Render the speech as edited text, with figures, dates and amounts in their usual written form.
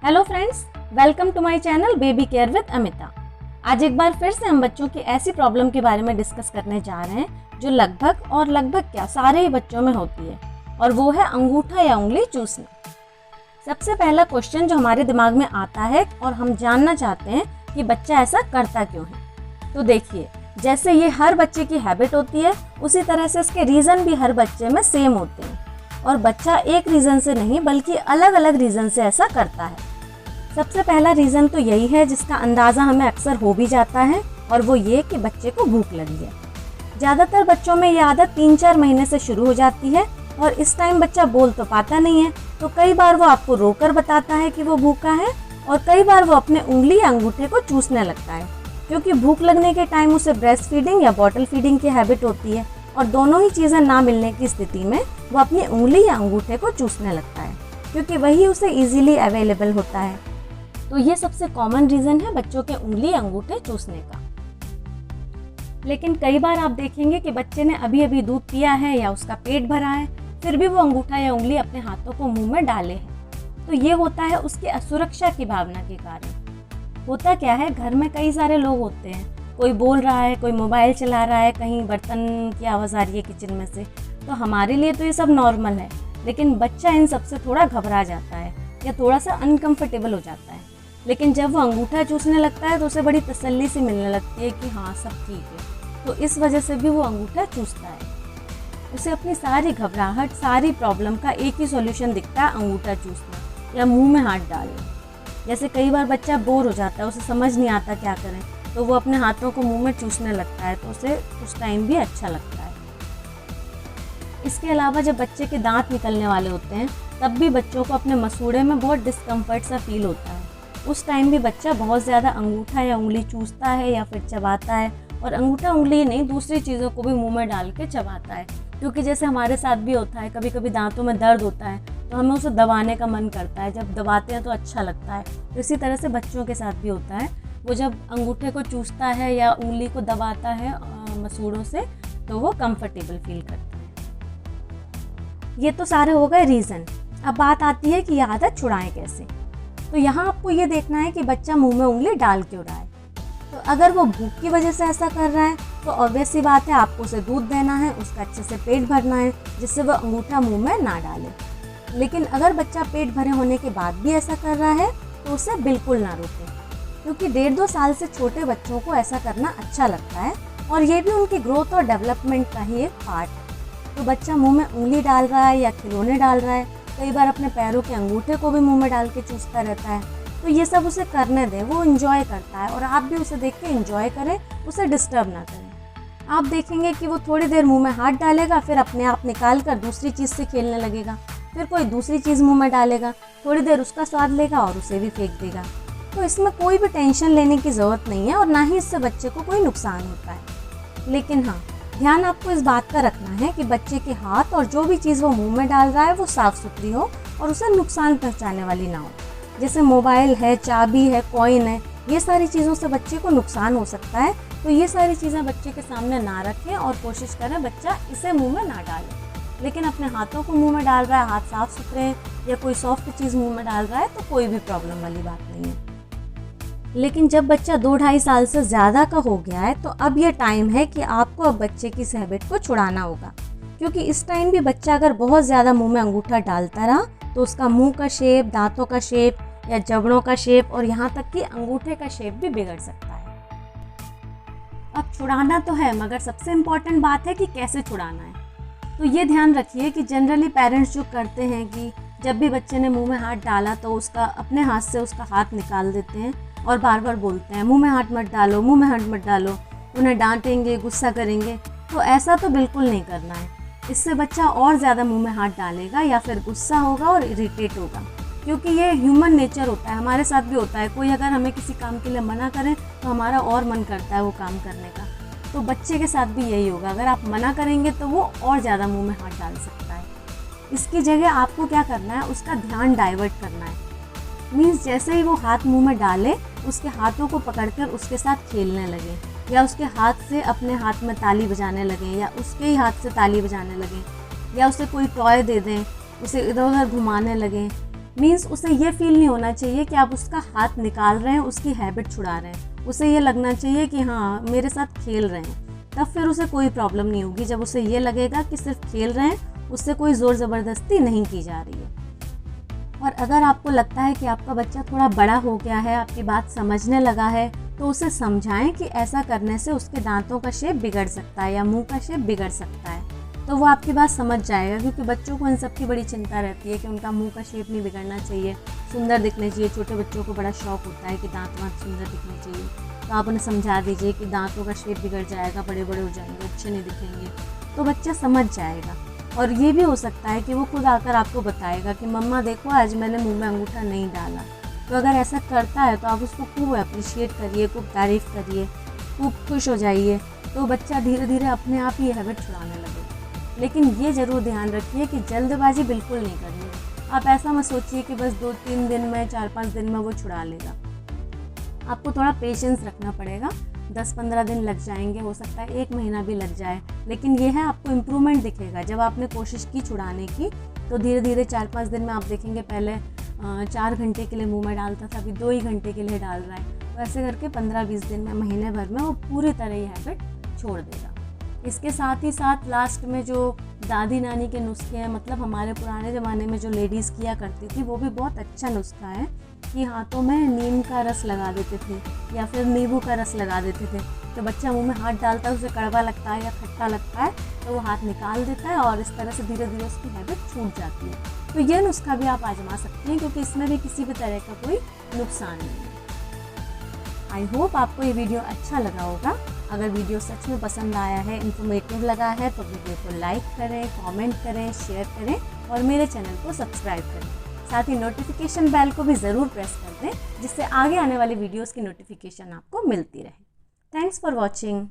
Hello friends, welcome to my channel baby care with Amita. आज एक बार फिर से हम बच्चों की ऐसी प्रॉब्लम के बारे में डिस्कस करने जा रहे हैं जो लगभग क्या सारे ही बच्चों में होती है, और वो है अंगूठा या उंगली चूसना। सबसे पहला क्वेश्चन जो हमारे दिमाग में आता है और हम जानना चाहते हैं कि बच्चा ऐसा करता क्यों है। तो देखिए, जैसे ये हर बच्चे की हैबिट होती है, उसी तरह से इसके रीज़न भी हर बच्चे में सेम होते हैं, और बच्चा एक रीज़न से नहीं बल्कि अलग अलग रीज़न से ऐसा करता है। सबसे पहला रीज़न तो यही है जिसका अंदाज़ा हमें अक्सर हो भी जाता है, और वो ये कि बच्चे को भूख लगी है। ज़्यादातर बच्चों में ये आदत 3-4 महीने से शुरू हो जाती है, और इस टाइम बच्चा बोल तो पाता नहीं है, तो कई बार वो आपको रोकर बताता है कि वो भूखा है, और कई बार वो अपने उंगली या अंगूठे को चूसने लगता है, क्योंकि भूख लगने के टाइम उसे ब्रेस्ट फीडिंग या बॉटल फीडिंग की हैबिट होती है, और दोनों ही चीज़ें ना मिलने की स्थिति में वो अपनी उंगली या अंगूठे को चूसने लगता है, क्योंकि वही उसे ईजिली अवेलेबल होता है। तो ये सबसे कॉमन रीज़न है बच्चों के उंगली अंगूठे चूसने का। लेकिन कई बार आप देखेंगे कि बच्चे ने अभी अभी दूध पिया है या उसका पेट भरा है, फिर भी वो अंगूठा या उंगली अपने हाथों को मुंह में डाले हैं। तो ये होता है उसकी असुरक्षा की भावना के कारण। होता क्या है, घर में कई सारे लोग होते हैं, कोई बोल रहा है, कोई मोबाइल चला रहा है, कहीं बर्तन की आवाज़ आ रही है किचन में से, तो हमारे लिए तो ये सब नॉर्मल है, लेकिन बच्चा इन सब से थोड़ा घबरा जाता है या थोड़ा सा अनकंफर्टेबल हो जाता है। लेकिन जब वो अंगूठा चूसने लगता है तो उसे बड़ी तसल्ली से मिलने लगती है कि हाँ, सब ठीक है, तो इस वजह से भी वो अंगूठा चूसता है। उसे अपनी सारी घबराहट, सारी प्रॉब्लम का एक ही सॉल्यूशन दिखता है, अंगूठा चूसना या मुंह में हाथ डालना। जैसे कई बार बच्चा बोर हो जाता है, उसे समझ नहीं आता क्या करें, तो वो अपने हाथों को मुंह में चूसने लगता है, तो उसे उस टाइम भी अच्छा लगता है। इसके अलावा जब बच्चे के दांत निकलने वाले होते हैं, तब भी बच्चों को अपने मसूड़े में बहुत डिस्कम्फर्ट सा फील होता है। उस टाइम भी बच्चा बहुत ज़्यादा अंगूठा या उंगली चूसता है या फिर चबाता है, और अंगूठा उंगली नहीं, दूसरी चीज़ों को भी मुंह में डाल के चबाता है, क्योंकि जैसे हमारे साथ भी होता है, कभी कभी दांतों में दर्द होता है तो हमें उसे दबाने का मन करता है, जब दबाते हैं तो अच्छा लगता है। तो इसी तरह से बच्चों के साथ भी होता है, वो जब अंगूठे को चूसता है या उंगली को दबाता है मसूड़ों से, तो वो कंफर्टेबल फील करता है। ये तो सारे हो गए रीज़न। अब बात आती है कि ये आदत छुड़ाएं कैसे। तो यहाँ आपको ये देखना है कि बच्चा मुंह में उंगली डाल क्यों रहा है। तो अगर वो भूख की वजह से ऐसा कर रहा है, तो ऑब्वियस सी बात है, आपको उसे दूध देना है, उसका अच्छे से पेट भरना है, जिससे वो अंगूठा मुंह में ना डाले। लेकिन अगर बच्चा पेट भरे होने के बाद भी ऐसा कर रहा है, तो उसे बिल्कुल ना रोकें, क्योंकि 1.5-2 साल से छोटे बच्चों को ऐसा करना अच्छा लगता है, और ये भी उनकी ग्रोथ और डेवलपमेंट का ही एक पार्ट है। तो बच्चा मुंह में उंगली डाल रहा है या खिलौने डाल रहा है, कई बार अपने पैरों के अंगूठे को भी मुंह में डाल के चूसता रहता है, तो ये सब उसे करने दें, वो एंजॉय करता है, और आप भी उसे देख के एंजॉय करें, उसे डिस्टर्ब ना करें। आप देखेंगे कि वो थोड़ी देर मुंह में हाथ डालेगा, फिर अपने आप निकाल कर दूसरी चीज़ से खेलने लगेगा, फिर कोई दूसरी चीज़ मुंह में डालेगा, थोड़ी देर उसका स्वाद लेगा और उसे भी फेंक देगा। तो इसमें कोई भी टेंशन लेने की ज़रूरत नहीं है, और ना ही इससे बच्चे को कोई नुकसान होता है। लेकिन हाँ, ध्यान आपको इस बात का रखना है कि बच्चे के हाथ और जो भी चीज़ वो मुंह में डाल रहा है वो साफ़ सुथरी हो और उसे नुकसान पहुंचाने वाली ना हो। जैसे मोबाइल है, चाबी है, कॉइन है, ये सारी चीज़ों से बच्चे को नुकसान हो सकता है, तो ये सारी चीज़ें बच्चे के सामने ना रखें, और कोशिश करें बच्चा इसे मुंह में ना डाले। लेकिन अपने हाथों को मुंह में डाल रहा है, हाथ साफ़ सुथरे हैं, या कोई सॉफ्ट चीज़ मुँह में डाल रहा है, तो कोई भी प्रॉब्लम वाली बात नहीं है। लेकिन जब बच्चा 2-2.5 साल से ज़्यादा का हो गया है, तो अब ये टाइम है कि आपको अब बच्चे की इस हैबिट को छुड़ाना होगा, क्योंकि इस टाइम भी बच्चा अगर बहुत ज़्यादा मुंह में अंगूठा डालता रहा, तो उसका मुंह का शेप, दांतों का शेप या जबड़ों का शेप, और यहाँ तक कि अंगूठे का शेप भी बिगड़ सकता है। अब छुड़ाना तो है, मगर सबसे इम्पॉर्टेंट बात है कि कैसे छुड़ाना है। तो ये ध्यान रखिए कि जनरली पेरेंट्स जो करते हैं कि जब भी बच्चे ने मुँह में हाथ डाला तो उसका अपने हाथ से उसका हाथ निकाल देते हैं, और बार बार बोलते हैं मुंह में हाथ मत डालो, मुंह में हाथ मत डालो, उन्हें डांटेंगे, गुस्सा करेंगे। तो ऐसा तो बिल्कुल नहीं करना है, इससे बच्चा और ज़्यादा मुंह में हाथ डालेगा या फिर गुस्सा होगा और इरिटेट होगा, क्योंकि ये ह्यूमन नेचर होता है, हमारे साथ भी होता है। कोई अगर हमें किसी काम के लिए मना करें तो हमारा और मन करता है वो काम करने का, तो बच्चे के साथ भी यही होगा। अगर आप मना करेंगे तो वो और ज़्यादा मुँह में हाथ डाल सकता है। इसकी जगह आपको क्या करना है, उसका ध्यान डाइवर्ट करना है। मीन्स जैसे ही वो हाथ मुंह में डाले, उसके हाथों को पकड़कर उसके साथ खेलने लगे, या उसके हाथ से अपने हाथ में ताली बजाने लगे, या उसके ही हाथ से ताली बजाने लगे, या उसे कोई टॉय दे दें, उसे इधर उधर घुमाने लगें, मीन्स उसे ये फील नहीं होना चाहिए कि आप उसका हाथ निकाल रहे हैं, उसकी हैबिट छुड़ा रहे हैं। उसे ये लगना चाहिए कि हाँ मेरे साथ खेल रहे हैं, तब फिर उसे कोई प्रॉब्लम नहीं होगी। जब उसे ये लगेगा कि सिर्फ खेल रहे हैं, उससे कोई ज़ोर ज़बरदस्ती नहीं की जा रही है। और अगर आपको लगता है कि आपका बच्चा थोड़ा बड़ा हो गया है, आपकी बात समझने लगा है, तो उसे समझाएं कि ऐसा करने से उसके दांतों का शेप बिगड़ सकता है या मुंह का शेप बिगड़ सकता है। तो वो आपकी बात समझ जाएगा, क्योंकि बच्चों को इन सब की बड़ी चिंता रहती है कि उनका मुंह का शेप नहीं बिगड़ना चाहिए, सुंदर दिखने चाहिए। छोटे बच्चों को बड़ा शौक होता है कि दांत वाँत सुंदर दिखने चाहिए। तो आप उन्हें समझा दीजिए कि दांतों का शेप बिगड़ जाएगा, बड़े बड़े हो जाएंगे, अच्छे नहीं दिखेंगे, तो बच्चा समझ जाएगा। और ये भी हो सकता है कि वो खुद आकर आपको बताएगा कि मम्मा देखो आज मैंने मुंह में अंगूठा नहीं डाला। तो अगर ऐसा करता है तो आप उसको खूब अप्रिशिएट करिए, खूब तारीफ़ करिए, खूब खुश हो जाइए, तो बच्चा धीरे धीरे अपने आप ही हैबिट छुड़ाने लगेगा। लेकिन ये ज़रूर ध्यान रखिए कि जल्दबाजी बिल्कुल नहीं करनी। आप ऐसा मत सोचिए कि बस 2-3 दिन में, 4-5 दिन में वो छुड़ा लेगा। आपको थोड़ा पेशेंस रखना पड़ेगा। 10-15 दिन लग जाएंगे, हो सकता है 1 महीना भी लग जाए, लेकिन ये है आपको इम्प्रूवमेंट दिखेगा। जब आपने कोशिश की छुड़ाने की, तो धीरे धीरे 4-5 दिन में आप देखेंगे पहले 4 घंटे के लिए मुंह में डालता था, अभी 2 ही घंटे के लिए डाल रहा है। तो ऐसे करके 15-20 दिन में, महीने भर में वो पूरी तरह ये हैबिट छोड़ देगा। इसके साथ ही साथ लास्ट में जो दादी नानी के नुस्खे हैं, मतलब हमारे पुराने ज़माने में जो लेडीज़ किया करती थी, वो भी बहुत अच्छा नुस्खा है कि हाथों में नीम का रस लगा देते थे या फिर नींबू का रस लगा देते थे। तो बच्चा मुंह में हाथ डालता है, उसे कड़वा लगता है या खट्टा लगता है, तो वो हाथ निकाल देता है और इस तरह से धीरे धीरे उसकी हैबिट छूट जाती है। तो ये नुस्खा भी आप आजमा सकते हैं, क्योंकि इसमें भी किसी भी तरह का कोई नुकसान नहीं है। आई होप आपको ये वीडियो अच्छा लगा होगा। अगर वीडियो सच में पसंद आया है, इन्फॉर्मेटिव लगा है, तो वीडियो को लाइक करें, कमेंट करें, शेयर करें और मेरे चैनल को सब्सक्राइब करें। साथ ही नोटिफिकेशन बेल को भी ज़रूर प्रेस कर दें, जिससे आगे आने वाली वीडियोस की नोटिफिकेशन आपको मिलती रहे। Thanks for watching.